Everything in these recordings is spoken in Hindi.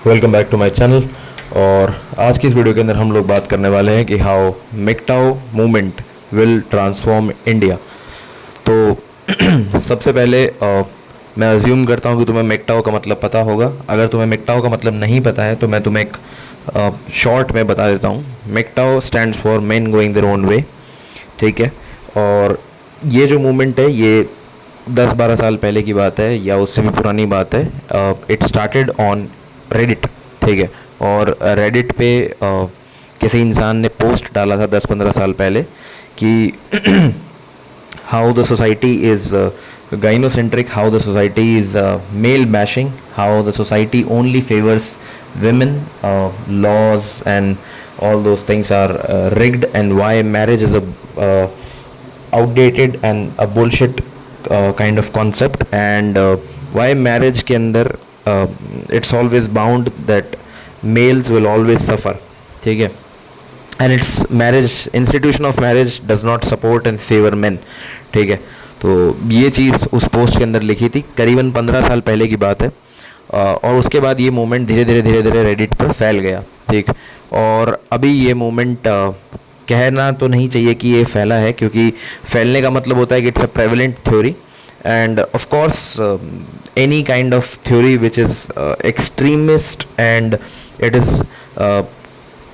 Welcome back to my channel. और आज की इस वीडियो के अंदर हम लोग बात करने वाले हैं कि हाउ मेकटाओ मूवमेंट विल ट्रांसफॉर्म इंडिया। तो सबसे पहले मैं अज्यूम करता हूँ कि तुम्हें मेकटाओ का मतलब पता होगा। अगर तुम्हें मेकटाओ का मतलब नहीं पता है तो मैं तुम्हें एक शॉर्ट में बता देता हूँ। मेकटाओ stands for men going their own way. ठीक है। और ये जो मूवमेंट है ये 10-12 साल पहले की बात है या उससे भी पुरानी बात है। It started on Reddit. ठीक है। और रेडिट पे किसी इंसान ने पोस्ट डाला था 10-15 साल पहले कि how the society is gynocentric, how the society is male bashing, how the society only favors women, laws and all those things are rigged, and why marriage is a outdated and a bullshit kind of concept, and why marriage के अंदर it's always bound that males will always suffer. ठीक है। And it's marriage institution of marriage does not support and favour main. ठीक है। तो ये चीज़ उस पोस्ट के अंदर लिखी थी, करीबन 15 साल पहले की बात है। और उसके बाद ये मूवमेंट धीरे धीरे रेडिट पर फैल गया। ठीक। और अभी ये मूवमेंट कहना तो नहीं चाहिए कि ये फैला है, क्योंकि फैलने का मतलब होता है कि it's a prevalent theory, and of course any kind of theory which is extremist and it is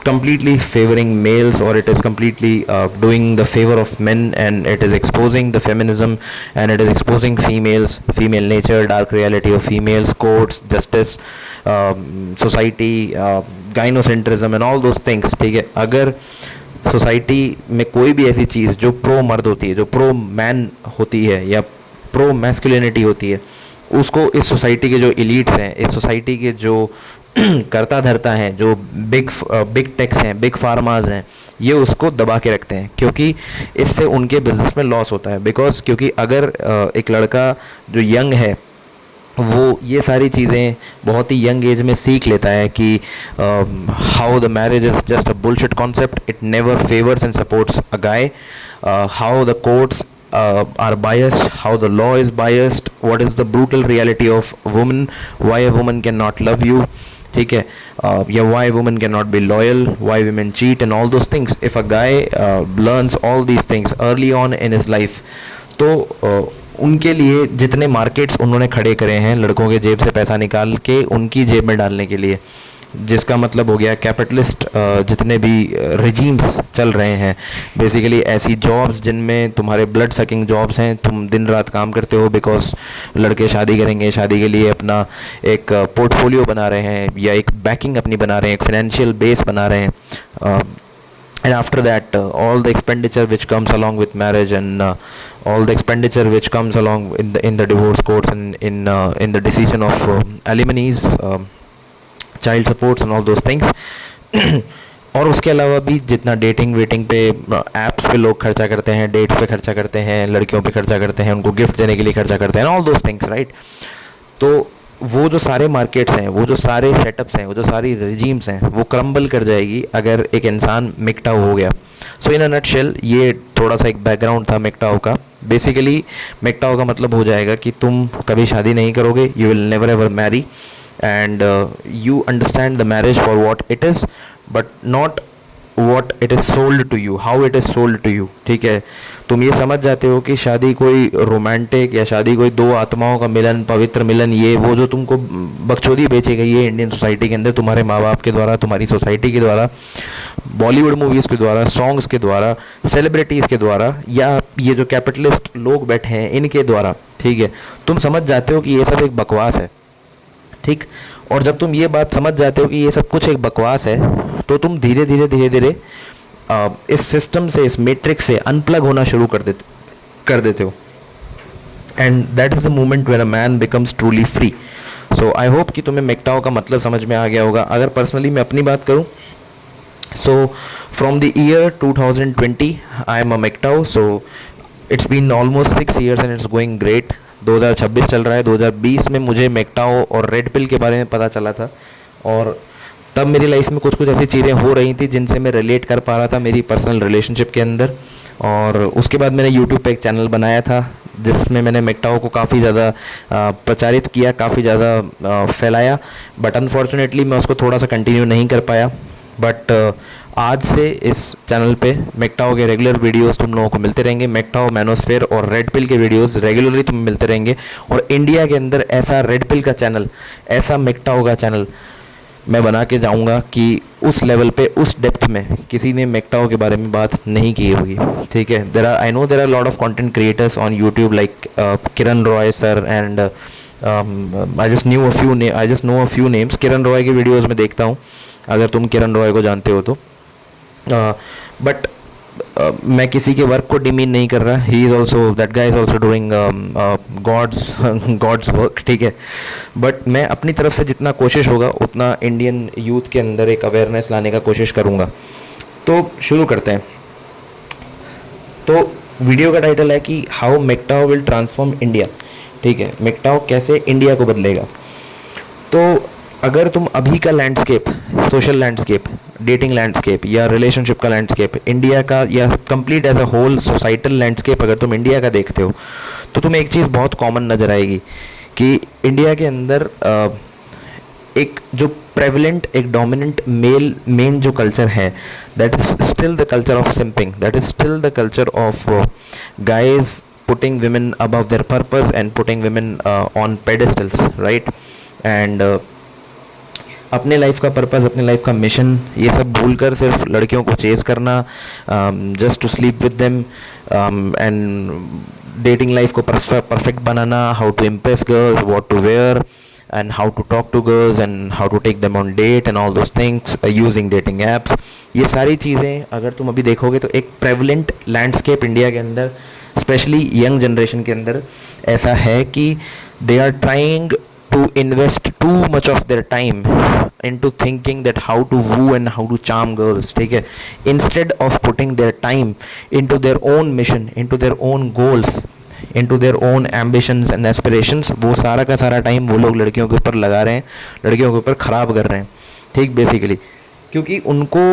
completely favoring males, or it is completely doing the favor of men, and it is exposing the feminism, and it is exposing females, female nature, dark reality of females, courts, justice, society, gynocentrism and all those things. ठीक है। अगर सोसाइटी में कोई भी ऐसी चीज़ जो प्रो मर्द होती है, जो प्रो मैन होती है या प्रो मैस्कुलिनिटी होती है, उसको इस सोसाइटी के जो इलीट्स हैं, इस सोसाइटी के जो करता धरता हैं, जो बिग टेक्स हैं, बिग फार्माज हैं, ये उसको दबा के रखते हैं, क्योंकि इससे उनके बिजनेस में लॉस होता है। बिकॉज क्योंकि अगर एक लड़का जो यंग है वो ये सारी चीज़ें बहुत ही यंग एज में सीख लेता है कि how the marriage is just a bullshit concept, it never favours and supports a guy, how the courts are biased, how the law is biased, what is the brutal reality of woman, why a woman cannot love you. ठीक है। या why women cannot be loyal, why women cheat and all those things. If a guy learns all these things early on in his life, तो उनके लिए जितने मार्केट्स उन्होंने खड़े करे हैं लड़कों के जेब से पैसा निकाल के उनकी जेब में डालने के लिए, जिसका मतलब हो गया कैपिटलिस्ट जितने भी रिजीम्स चल रहे हैं, बेसिकली ऐसी जॉब्स जिनमें तुम्हारे ब्लड सकिंग जॉब्स हैं, तुम दिन रात काम करते हो बिकॉज लड़के शादी करेंगे, शादी के लिए अपना एक पोर्टफोलियो बना रहे हैं या एक बैकिंग अपनी बना रहे हैं, एक फाइनेंशियल बेस बना रहे हैं। And after that all the expenditure which comes along with marriage, and all the expenditure which comes along in the divorce courts, and in the decision of alimonies, child supports and all those things. और उसके अलावा भी जितना डेटिंग वेटिंग पे ऐप्स पे लोग खर्चा करते हैं, डेट्स पे खर्चा करते हैं, लड़कियों पे खर्चा करते हैं, उनको गिफ्ट देने के लिए खर्चा करते हैं, ऑल दोज थिंग्स, राइट। तो वो जो सारे मार्केट्स हैं, वो जो सारे सेटअप्स हैं, वो जो सारी रिजीम्स हैं, वो क्रम्बल कर जाएगी अगर एक इंसान मेकटाओ हो गया। सो इन अ नटशेल ये थोड़ा सा एक बैकग्राउंड था मेकटाओ का। बेसिकली मेकटाओ का मतलब हो जाएगा कि तुम कभी शादी नहीं करोगे, you will never ever marry, and you understand the marriage for what it is, but not what it is sold to you, how it is sold to you। ठीक है। तुम ये समझ जाते हो कि शादी कोई रोमांटिक या शादी कोई दो आत्माओं का मिलन, पवित्र मिलन, ये वो जो तुमको बकचोदी बेची गई है इंडियन सोसाइटी के अंदर, तुम्हारे माँ बाप के द्वारा, तुम्हारी सोसाइटी के द्वारा, बॉलीवुड मूवीज़ के द्वारा, सॉन्ग्स के द्वारा, सेलिब्रिटीज़ के द्वारा, या ये जो कैपिटलिस्ट लोग बैठे हैं इनके द्वारा। ठीक है। तुम समझ जाते हो कि ये सब एक बकवास है। ठीक। और जब तुम ये बात समझ जाते हो कि ये सब कुछ एक बकवास है, तो तुम धीरे धीरे इस सिस्टम से, इस मैट्रिक्स से अनप्लग होना शुरू कर देते हो। And that is the moment where a man becomes truly free. So I hope कि तुम्हें मेकटाओ का मतलब समझ में आ गया होगा। अगर पर्सनली मैं अपनी बात करूँ, so from the year 2020 I am a मेकटाओ। So it's been almost 6 years and it's going great. 2026 चल रहा है। 2020 में मुझे मेकटाओ और रेड पिल के बारे में पता चला था, और तब मेरी लाइफ में कुछ कुछ ऐसी चीज़ें हो रही थी जिनसे मैं रिलेट कर पा रहा था मेरी पर्सनल रिलेशनशिप के अंदर। और उसके बाद मैंने यूट्यूब पे एक चैनल बनाया था जिसमें मैंने मेकटाओ को काफ़ी ज़्यादा प्रचारित किया, काफ़ी ज़्यादा फैलाया। बट अनफॉर्चुनेटली मैं उसको थोड़ा सा कंटिन्यू नहीं कर पाया। बट आज से इस चैनल पे मेकटाओ के रेगुलर वीडियोस तुम लोगों को मिलते रहेंगे। मेकटाओ, मैनोस्फेयर और रेड पिल के वीडियोस रेगुलरली तुम्हें मिलते रहेंगे। और इंडिया के अंदर ऐसा रेड पिल का चैनल, ऐसा मेकटाओ का चैनल मैं बना के जाऊंगा कि उस लेवल पे, उस डेप्थ में किसी ने मेकटाओ के बारे में बात नहीं की होगी। ठीक है, I know there are lot of content creators on YouTube like Kiran Roy sir and I just know a few names. Kiran Roy की वीडियोस में देखता हूँ, अगर तुम किरण रॉय को जानते हो तो। बट मैं किसी के वर्क को डिमीन नहीं कर रहा। He is also, that guy is also doing God's work. ठीक है, बट मैं अपनी तरफ से जितना कोशिश होगा उतना इंडियन यूथ के अंदर एक अवेयरनेस लाने का कोशिश करूँगा। तो शुरू करते हैं। तो वीडियो का टाइटल है कि हाउ मेकटाओ विल ट्रांसफॉर्म इंडिया। ठीक है, मेकटाओ कैसे इंडिया को बदलेगा। तो अगर तुम अभी का landscape, social landscape, dating landscape या रिलेशनशिप का लैंडस्केप इंडिया का, या complete as a whole societal landscape अगर तुम इंडिया का देखते हो, तो तुम्हें एक चीज़ बहुत कॉमन नज़र आएगी कि इंडिया के अंदर एक जो प्रेवलेंट, एक डोमिनेंट मेन जो कल्चर है, that is still the culture of simping, that is still the culture of guys putting women above their purpose and putting women on pedestals, right? And अपने लाइफ का पर्पस, अपने लाइफ का मिशन, ये सब भूलकर सिर्फ लड़कियों को चेज़ करना, just to sleep with them, and dating life को परफेक्ट बनाना, how to impress girls, what to wear and how to talk to girls and how to take them on date and all those things using dating apps। ये सारी चीज़ें अगर तुम अभी देखोगे तो एक प्रेवलेंट लैंडस्केप इंडिया के अंदर, स्पेशली यंग जनरेशन के अंदर ऐसा है कि they are trying to invest too much of their time into thinking that how to woo and how to charm girls, ठीक है, instead of putting their time into their own mission, into their own goals, into their own ambitions and aspirations। वो सारा का सारा टाइम वो लोग लड़कियों के ऊपर लगा रहे हैं, लड़कियों के ऊपर ख़राब कर रहे हैं। ठीक, बेसिकली क्योंकि उनको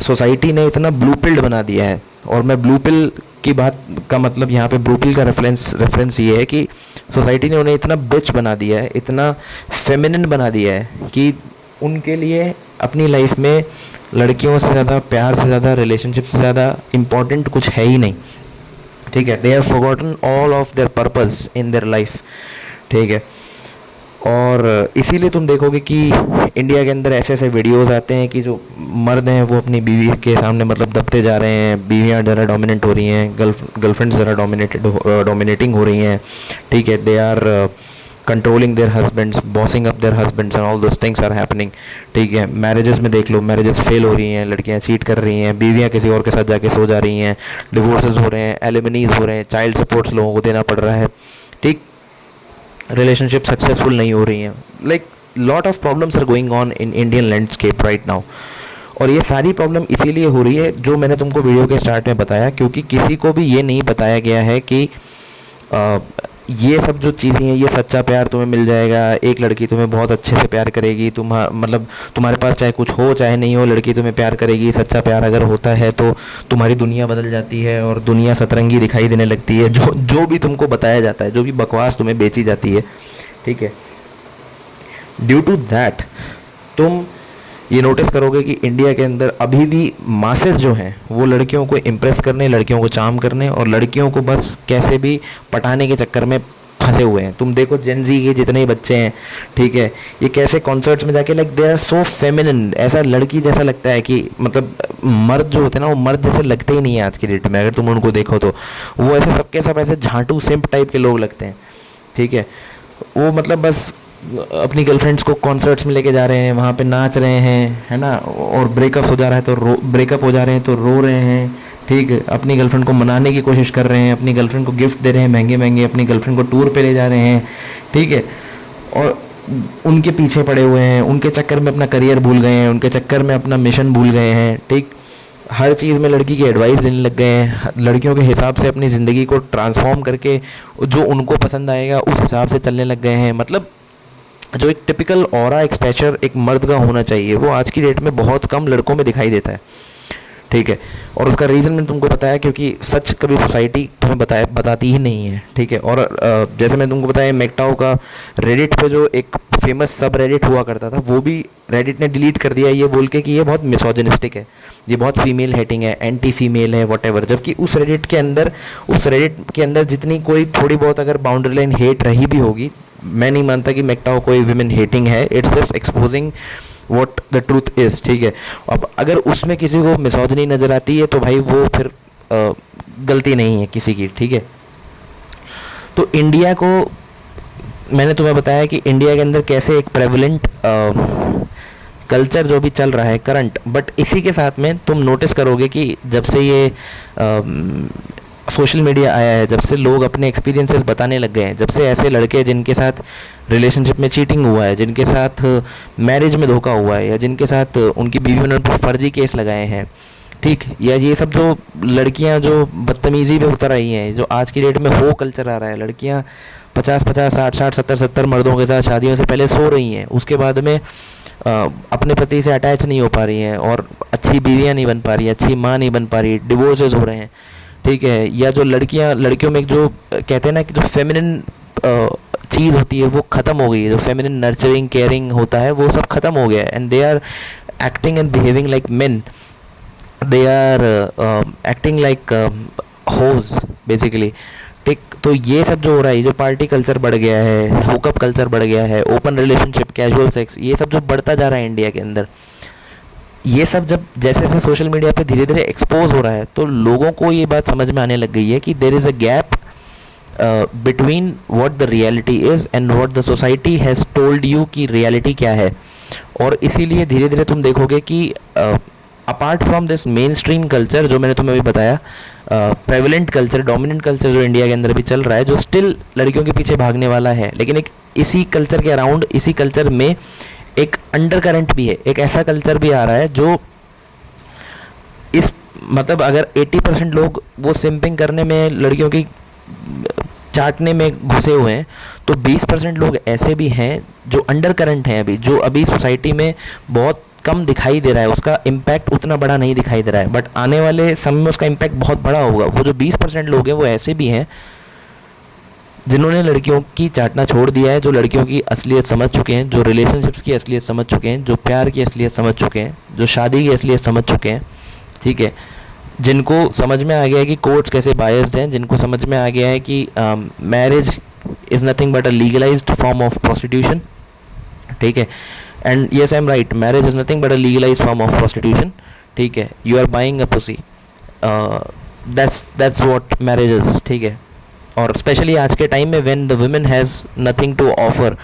सोसाइटी ने इतना ब्लू पिल्ड बना दिया है। और मैं ब्लू पिल की बात का मतलब यहाँ पे ब्लू पिल का रेफरेंस ये है कि सोसाइटी ने उन्हें इतना बिच बना दिया है, इतना फेमिनिन बना दिया है कि उनके लिए अपनी लाइफ में लड़कियों से ज़्यादा, प्यार से ज़्यादा, रिलेशनशिप से ज़्यादा इम्पॉर्टेंट कुछ है ही नहीं। ठीक है, they have forgotten all of their purpose in their life. ठीक है, और इसीलिए तुम देखोगे कि इंडिया के अंदर ऐसे ऐसे वीडियोस आते हैं कि जो मर्द हैं वो अपनी बीवी के सामने मतलब दबते जा रहे हैं, बीवियाँ ज़रा डोमिनेट हो रही हैं, गर्लफ्रेंड्स ज़रा डोमिनेटिंग हो रही हैं। ठीक है, they are controlling their husbands, bossing up their husbands and all those things are happening. ठीक है, मैरिजेस में देख लो, मैरिजेस फेल हो रही हैं, लड़कियां चीट कर रही हैं, बीवियां किसी और के साथ जाके सो जा रही हैं, डिवोर्सेस हो रहे हैं, एलिमनीज हो रहे हैं, चाइल्ड सपोर्ट्स लोगों को देना पड़ रहा है। ठीक, रिलेशनशिप सक्सेसफुल नहीं हो रही हैं, like lot of problems are going on in Indian landscape right now. और ये सारी प्रॉब्लम इसीलिए हो रही है जो मैंने तुमको वीडियो के स्टार्ट में बताया, क्योंकि किसी को भी ये नहीं बताया गया है कि ये सब जो चीज़ें हैं, ये सच्चा प्यार तुम्हें मिल जाएगा, एक लड़की तुम्हें बहुत अच्छे से प्यार करेगी, मतलब तुम्हारे पास चाहे कुछ हो चाहे नहीं हो, लड़की तुम्हें प्यार करेगी। सच्चा प्यार अगर होता है तो तुम्हारी दुनिया बदल जाती है और दुनिया सतरंगी दिखाई देने लगती है। जो भी तुमको बताया जाता है, जो भी बकवास तुम्हें बेची जाती है, ठीक है, ड्यू टू दैट तुम ये नोटिस करोगे कि इंडिया के अंदर अभी भी मासेस जो हैं वो लड़कियों को इम्प्रेस करने, लड़कियों को चार्म करने और लड़कियों को बस कैसे भी पटाने के चक्कर में फंसे हुए हैं। तुम देखो जेनजी के जितने ही बच्चे हैं, ठीक है, ये कैसे कॉन्सर्ट्स में जाके like they are so feminine, ऐसा लड़की जैसा लगता है कि मतलब मर्द जो होते हैं ना वो मर्द जैसे लगते ही नहीं है आज की डेट में। अगर तुम उनको देखो तो वो ऐसे सबके सब ऐसे झांटू सिंप टाइप के लोग लगते हैं। ठीक है, वो मतलब बस अपनी गर्लफ्रेंड्स को कॉन्सर्ट्स में लेके जा रहे हैं, वहाँ पे नाच रहे हैं, है ना, और ब्रेकअप हो जा रहा है तो ब्रेकअप हो जा रहे हैं तो रो रहे हैं। ठीक है, अपनी गर्लफ्रेंड को मनाने की कोशिश कर रहे हैं, अपनी गर्लफ्रेंड को गिफ्ट दे रहे हैं महंगे महंगे, अपनी गर्लफ्रेंड को टूर पे ले जा रहे हैं। ठीक है, और उनके पीछे पड़े हुए हैं, उनके चक्कर में अपना करियर भूल गए हैं, उनके चक्कर में अपना मिशन भूल गए हैं। ठीक, हर चीज़ में लड़की की एडवाइस देने लग गए हैं, लड़कियों के हिसाब से अपनी ज़िंदगी को ट्रांसफॉर्म करके जो उनको पसंद आएगा उस हिसाब से चलने लग गए हैं। मतलब जो एक टिपिकल ऑरा एक्सप्रेशन एक मर्द का होना चाहिए वो आज की डेट में बहुत कम लड़कों में दिखाई देता है, ठीक है। और उसका रीज़न मैंने तुमको बताया, क्योंकि सच कभी सोसाइटी तुम्हें बताती ही नहीं है, ठीक है। और जैसे मैंने तुमको बताया मेकटाओ का रेडिट पे जो एक फेमस सब रेडिट हुआ करता था, वो भी रेडिट ने डिलीट कर दिया ये बोल के कि ये बहुत मिसोजिनिस्टिक है, ये बहुत फीमेल हेटिंग है, एंटी फीमेल है, वॉट। जबकि उस रेडिट के अंदर जितनी कोई थोड़ी बहुत अगर बाउंड्री लाइन हेट रही भी होगी, मैं नहीं मानता कि मेकटाओ कोई विमेन हेटिंग है। It's just exposing what the truth is, ठीक है। अब अगर उसमें किसी को मिसोजनी नज़र आती है तो भाई वो फिर गलती नहीं है किसी की, ठीक है। तो इंडिया को मैंने तुम्हें बताया कि इंडिया के अंदर कैसे एक प्रेवलेंट कल्चर जो भी चल रहा है करंट, बट इसी के साथ में तुम नोटिस करोगे कि जब से ये सोशल मीडिया आया है, जब से लोग अपने एक्सपीरियंसेस बताने लग गए हैं, जब से ऐसे लड़के जिनके साथ रिलेशनशिप में चीटिंग हुआ है, जिनके साथ मैरिज में धोखा हुआ है, या जिनके साथ उनकी बीवी ने फर्जी केस लगाए हैं, ठीक, या ये सब जो लड़कियां जो बदतमीज़ी पे उतर आई हैं, जो आज की डेट में हो कल्चर आ रहा है, लड़कियां 50-50, 60-60, 70-70 मर्दों के साथ शादियों से पहले सो रही हैं, उसके बाद में अपने पति से अटैच नहीं हो पा रही हैं, और अच्छी बीवियां नहीं बन पा रही, अच्छी माँ नहीं बन पा रही, डिवोर्सेस हो रहे हैं, ठीक है। या जो लड़कियों में जो कहते हैं ना कि जो फेमिनिन चीज़ होती है वो ख़त्म हो गई है, जो फेमिनिन नर्चरिंग केयरिंग होता है वो सब ख़त्म हो गया है, and they are acting and behaving like men, they are acting like hoes basically, ठीक। तो ये सब जो हो रहा है, जो पार्टी कल्चर बढ़ गया है, हुकअप कल्चर बढ़ गया है, ओपन रिलेशनशिप, कैजुअल सेक्स, ये सब जो बढ़ता जा रहा है इंडिया के अंदर, ये सब जब जैसे जैसे सोशल मीडिया पे धीरे धीरे एक्सपोज हो रहा है, तो लोगों को ये बात समझ में आने लग गई है कि there is a gap between what the reality is and what the society has told you कि रियलिटी क्या है। और इसीलिए धीरे धीरे तुम देखोगे कि apart from this main stream culture जो मैंने तुम्हें अभी बताया, प्रेवलेंट कल्चर, डोमिनेंट कल्चर जो इंडिया के अंदर भी चल रहा है, जो स्टिल लड़कियों के पीछे भागने वाला है, लेकिन एक इसी कल्चर के अराउंड, इसी कल्चर में एक अंडर करंट भी है, एक ऐसा कल्चर भी आ रहा है जो इस मतलब अगर 80% लोग वो सिंपिंग करने में, लड़कियों की चाटने में घुसे हुए हैं, तो 20% लोग ऐसे भी हैं जो अंडर करंट हैं अभी, जो अभी सोसाइटी में बहुत कम दिखाई दे रहा है, उसका इम्पैक्ट उतना बड़ा नहीं दिखाई दे रहा है, बट आने वाले समय में उसका इम्पैक्ट बहुत बड़ा होगा। वो जो 20% लोग हैं वो ऐसे भी हैं जिन्होंने लड़कियों की चाटना छोड़ दिया है, जो लड़कियों की असलियत समझ चुके हैं, जो रिलेशनशिप्स की असलियत समझ चुके हैं, जो प्यार की असलियत समझ चुके हैं, जो शादी की असलियत समझ चुके हैं, ठीक है। जिनको समझ में आ गया है कि कोर्ट्स कैसे बायस्ड हैं, जिनको समझ में आ गया है कि marriage is nothing but a legalised form of prostitution, ठीक है। And yes I am right, marriage is nothing but a legalised form of prostitution, ठीक है। You are buying a pussy, that's what marriage is, ठीक है। और स्पेशली आज के टाइम में when the women has nothing to offer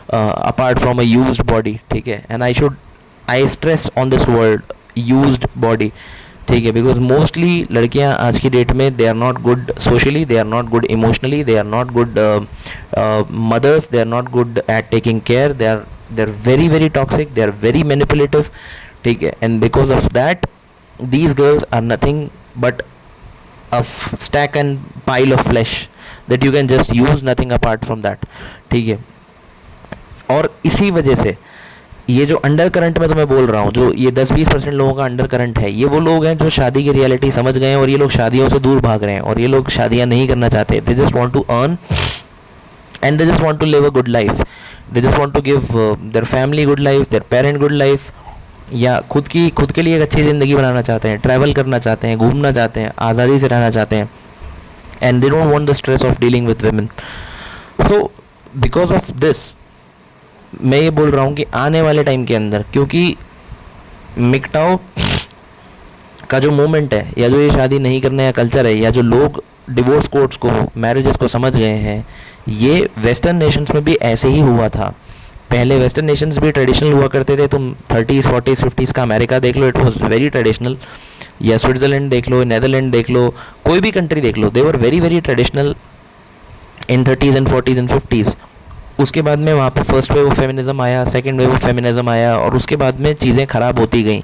apart from a used body, ठीक है। And I stress on this word used body, ठीक है, बिकॉज मोस्टली लड़कियां आज की डेट में they are not good socially, they are not good emotionally, they are not good mothers, they are not good at taking care, they are very very toxic, they are very manipulative, ठीक है। And because of that these girls are nothing but a stack and pile of flesh that you can just use, nothing apart from that, ठीक है। और इसी वजह से ये जो अंडर करंट मैं तुम्हें बोल रहा हूँ, जो ये 10-20% लोगों का अंडर करंट है, ये वो लोग हैं जो शादी की रियलिटी समझ गए हैं, और ये लोग शादियों से दूर भाग रहे हैं, और ये लोग शादियाँ नहीं करना चाहते, they just want to earn and they just want to live a good life, they just want to give their family good life, their parent good life, या खुद के लिए एक अच्छी ज़िंदगी बनाना चाहते हैं, ट्रैवल करना चाहते हैं, घूमना चाहते हैं, आज़ादी से रहना चाहते हैं, and they don't want the stress of dealing with women. So because of this मैं ये बोल रहा हूँ कि आने वाले टाइम के अंदर, क्योंकि मिकटाओ का जो मूवमेंट है, या जो ये शादी नहीं करने का कल्चर है, या जो लोग डिवोर्स कोर्ट्स को, मैरिजेस को समझ गए हैं, ये वेस्टर्न नेशंस में भी ऐसे ही हुआ था। पहले वेस्टर्न नेशंस भी ट्रेडिशनल हुआ करते थे, तुम 30s 40s 50s का अमेरिका देख लो, इट वाज वेरी ट्रेडिशनल, या स्विट्ज़रलैंड देख लो, नेदरलैंड देख लो, कोई भी कंट्री देख लो, they were very very traditional in 30s and 40s and 50s। उसके बाद में वहाँ पे फर्स्ट वेव ऑफ फेमिनिज्म आया, सेकंड वेव ऑफ फेमिनिज्म आया, और उसके बाद में चीज़ें ख़राब होती गई,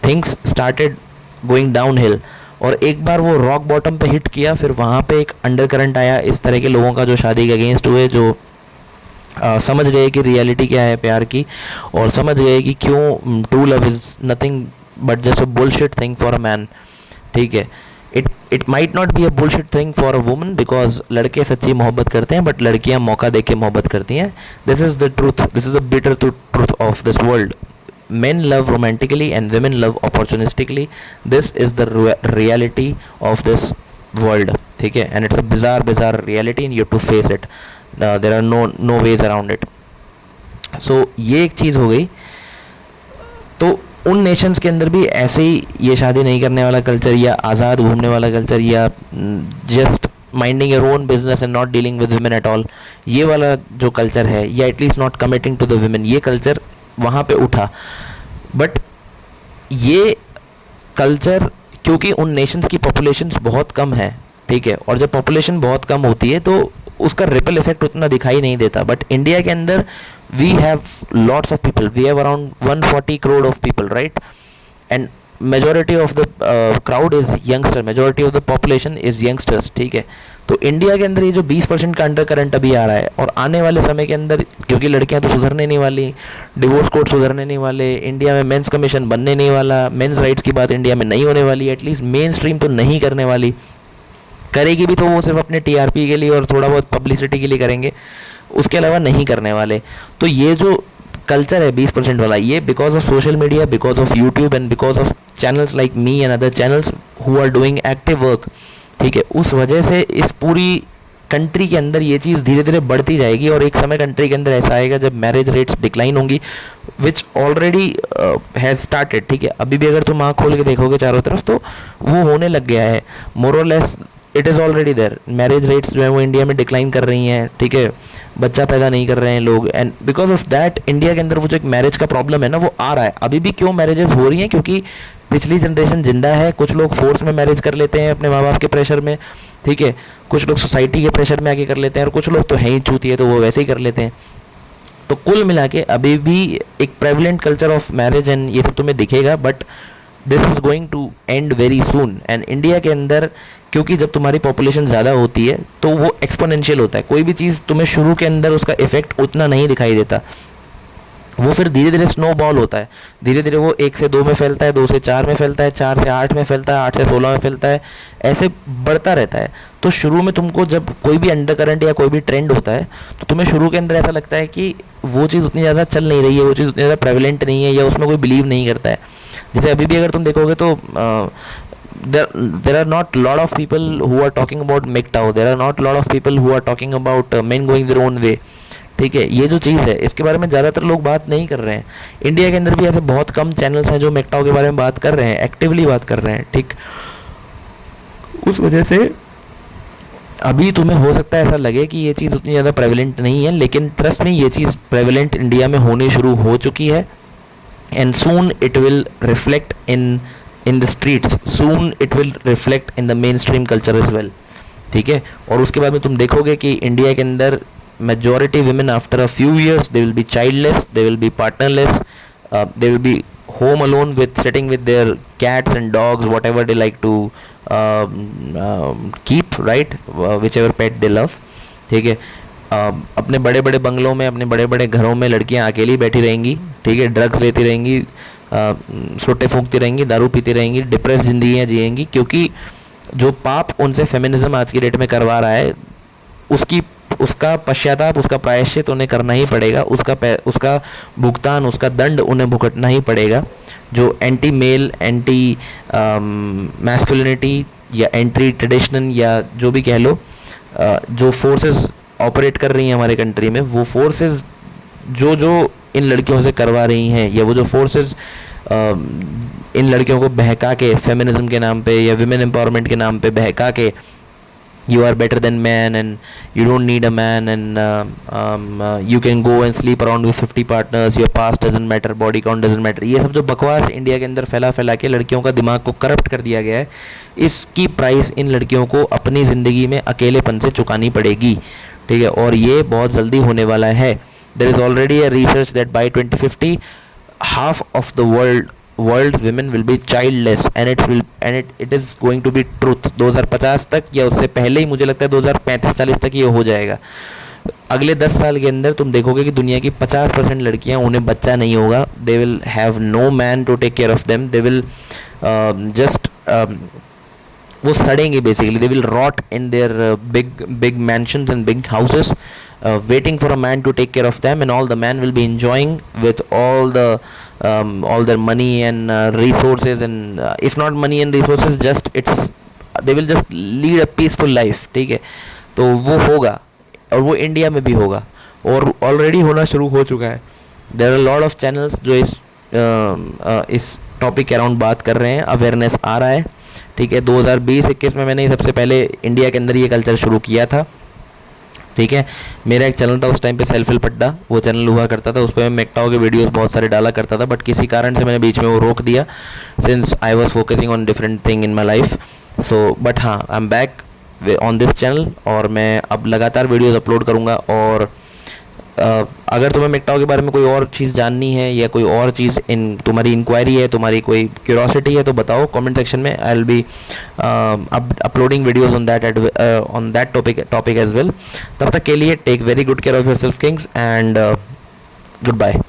things started going downhill, और एक बार वो रॉक बॉटम पे हिट किया, फिर वहाँ पे एक अंडर करंट आया इस तरह के लोगों का जो शादी के अगेंस्ट हुए, जो समझ गए कि रियलिटी क्या है प्यार की, और समझ गए कि क्यों true love is nothing but just a bullshit thing for a man. ठीक है, it might not be a bullshit thing for a woman, because लड़के सच्ची मोहब्बत करते हैं बट लड़कियां मौका दे के मोहब्बत करती हैं। This is the truth, this is a bitter truth of this world. Men love romantically and women love opportunistically. This is the reality of this world. ठीक है, and it's a bizarre reality and you have to face it. There are no ways around it. So ये एक चीज़ हो गई। तो उन नेशंस के अंदर भी ऐसे ही ये शादी नहीं करने वाला कल्चर, या आज़ाद घूमने वाला कल्चर, या just minding your own business and not dealing with women at all, ये वाला जो कल्चर है, या at least not committing to the women, ये कल्चर वहाँ पे उठा। बट ये कल्चर, क्योंकि उन नेशंस की पॉपुलेशंस बहुत कम है, ठीक है, और जब पॉपुलेशन बहुत कम होती है तो उसका रिपल इफेक्ट उतना दिखाई नहीं देता। बट इंडिया के अंदर we have lots of people, we have around 140 crore of people, right, and majority of the crowd is youngster, majority of the population is youngsters. ठीक है, तो इंडिया के अंदर ये जो 20% का अंडर करंट अभी आ रहा है, और आने वाले समय के अंदर, क्योंकि लड़कियां तो सुधरने नहीं वाली, डिवोर्स कोर्ट सुधरने नहीं वाले, इंडिया में मेंस कमीशन बनने नहीं वाला, मेंस राइट्स की बात इंडिया में नहीं होने वाली, एटलीस्ट मेन स्ट्रीम तो नहीं करने वाली, करेगी भी तो वो सिर्फ अपने टीआरपी के लिए और थोड़ा बहुत पब्लिसिटी के लिए करेंगे, उसके अलावा नहीं करने वाले। तो ये जो कल्चर है 20% वाला, ये because of social media, because of YouTube and because of channels like me and other channels who are doing active work, ठीक है, उस वजह से इस पूरी कंट्री के अंदर ये चीज़ धीरे धीरे बढ़ती जाएगी, और एक समय कंट्री के अंदर ऐसा आएगा जब मैरिज रेट्स डिक्लाइन होंगी, विच ऑलरेडी हैज़ स्टार्टेड। ठीक है, अभी भी अगर तुम आँख खोल के देखोगे चारों तरफ तो वो होने लग गया है, मोर और less it is already there. Marriage rates जो है वो इंडिया में डिक्लाइन कर रही हैं, ठीक है, बच्चा पैदा नहीं कर रहे हैं लोग, and because of that India के अंदर वो जो एक मैरिज का प्रॉब्लम है ना वो आ रहा है। अभी भी क्यों मैरिजेस हो रही हैं? क्योंकि पिछली जनरेशन जिंदा है, कुछ लोग फोर्स में मैरिज कर लेते हैं अपने माँ बाप के प्रेशर में, ठीक है, कुछ लोग सोसाइटी के प्रेशर में आके कर लेते हैं, और कुछ लोग तो है ही चूतिए तो वो वैसे ही कर लेते हैं। तो कुल मिला के अभी भी एक prevalent culture of marriage and ये सब तुम्हें दिखेगा, but this is going to end very soon. And India के अंदर क्योंकि जब तुम्हारी पॉपुलेशन ज़्यादा होती है तो वो एक्सपोनेंशियल होता है, कोई भी चीज़ तुम्हें शुरू के अंदर उसका इफेक्ट उतना नहीं दिखाई देता, वो फिर धीरे धीरे स्नो बॉल होता है, धीरे धीरे वो 1 से 2 में फैलता है, 2 से 4 में फैलता है, 4 से 8 में फैलता है, 8 से 16 में फैलता है, ऐसे बढ़ता रहता है। तो शुरू में तुमको जब कोई भी अंडर करंट या कोई भी ट्रेंड होता है तो तुम्हें शुरू के अंदर ऐसा लगता है कि वो चीज़ उतनी ज़्यादा चल नहीं रही है, वो चीज़ उतनी ज़्यादा प्रेवलेंट नहीं है, या उसमें कोई बिलीव नहीं करता है। जैसे अभी भी अगर तुम देखोगे तो there are not lot of people who are talking about MGTOW, there are not lot of people who are talking about men going their own way। ठीक है, ये जो चीज़ है इसके बारे में ज़्यादातर लोग बात नहीं कर रहे हैं। इंडिया के अंदर भी ऐसे बहुत कम चैनल्स हैं जो MGTOW के बारे में बात कर रहे हैं, एक्टिवली बात कर रहे हैं। ठीक, उस वजह से अभी तुम्हें हो सकता है ऐसा लगे कि ये चीज़ उतनी ज़्यादा प्रेवलेंट नहीं है, लेकिन ट्रस्ट में ये चीज़ प्रेवलेंट इंडिया में होनी शुरू हो चुकी है, and soon it will reflect in the streets, soon it will reflect in the mainstream culture as well। ठीक है, और उसके बाद में तुम देखोगे कि इंडिया के अंदर majority women after a few years they will be childless, they will be partnerless, they will be home alone with sitting with their cats and dogs, whatever they like to keep, right, whichever pet they love। ठीक है, अपने बड़े बड़े बंगलों में, अपने बड़े बड़े घरों में लड़कियां अकेली बैठी रहेंगी, ठीक है, ड्रग्स लेती रहेंगी, सोटे फूंकती रहेंगी, दारू पीती रहेंगी, डिप्रेस जिंदगियाँ जिएंगी, क्योंकि जो पाप उनसे फेमिनिज्म आज की डेट में करवा रहा है उसका पश्चाताप, उसका प्रायश्चित उन्हें करना ही पड़ेगा, उसका भुगतान, उसका दंड उन्हें भुगतना ही पड़ेगा। जो एंटी मेल, एंटी मैस्कुलिनिटी या एंटी ट्रेडिशनल या जो भी कह लो, जो फोर्सेस ऑपरेट कर रही हैं हमारे कंट्री में, वो फोर्सेस जो इन लड़कियों से करवा रही हैं, या वो जो फोर्सेस इन लड़कियों को बहका के फेमिनिज्म के नाम पे या विमेन एम्पावरमेंट के नाम पे बहका के you are better than man and you don't need a man and you can go and sleep around with 50 partners, your past doesn't matter, body count doesn't matter, ये सब जो बकवास इंडिया के अंदर फैला के लड़कियों का दिमाग को करप्ट कर दिया गया है, इसकी प्राइस इन लड़कियों को अपनी ज़िंदगी में अकेलेपन से चुकानी पड़ेगी। ठीक है, और ये बहुत जल्दी होने वाला है। There is already a research that by 2050 half of the world's women will be childless and it is going to be truth। 2050 तक या उससे पहले ही मुझे लगता है 2035-40 तक ये हो जाएगा। अगले 10 साल के अंदर तुम देखोगे कि दुनिया की 50% लड़कियां, उन्हें बच्चा नहीं होगा, they will have no man to take care of them, they will just वो सड़ेंगे basically, they will rot in their big big mansions and big houses waiting for a man to take care of them, and all the man will be enjoying with all their money and resources, and if not money and resources, just it's they will just lead a peaceful life. ठीक है, तो वो होगा और वो इंडिया में भी होगा और ऑलरेडी होना शुरू हो चुका है. There are lot of channels जो इस टॉपिक के अराउंड बात कर रहे हैं, अवेयरनेस आ रहा है. ठीक है, 2020-21 में मैंने सबसे पहले इंडिया के अंदर ये कल्चर शुरू किया था. ठीक है, मेरा एक चैनल था उस टाइम पे, सेल्फ हेल्प अड्डा, वो चैनल हुआ करता था, उस पर मैं मेकटाओ के वीडियोस बहुत सारे डाला करता था, बट किसी कारण से मैंने बीच में वो रोक दिया, since I was focusing on different thing in my life. So but हाँ, I am back on this channel और मैं अब लगातार वीडियोस अपलोड करूँगा. और अगर तुम्हें मेकटाओ के बारे में कोई और चीज़ जाननी है या कोई और चीज़ तुम्हारी इंक्वायरी है, तुम्हारी कोई क्यूरोसिटी है, तो बताओ कमेंट सेक्शन में. I will be uploading videos on that topic as well. तब तक के लिए take very good care of yourself kings, and good bye.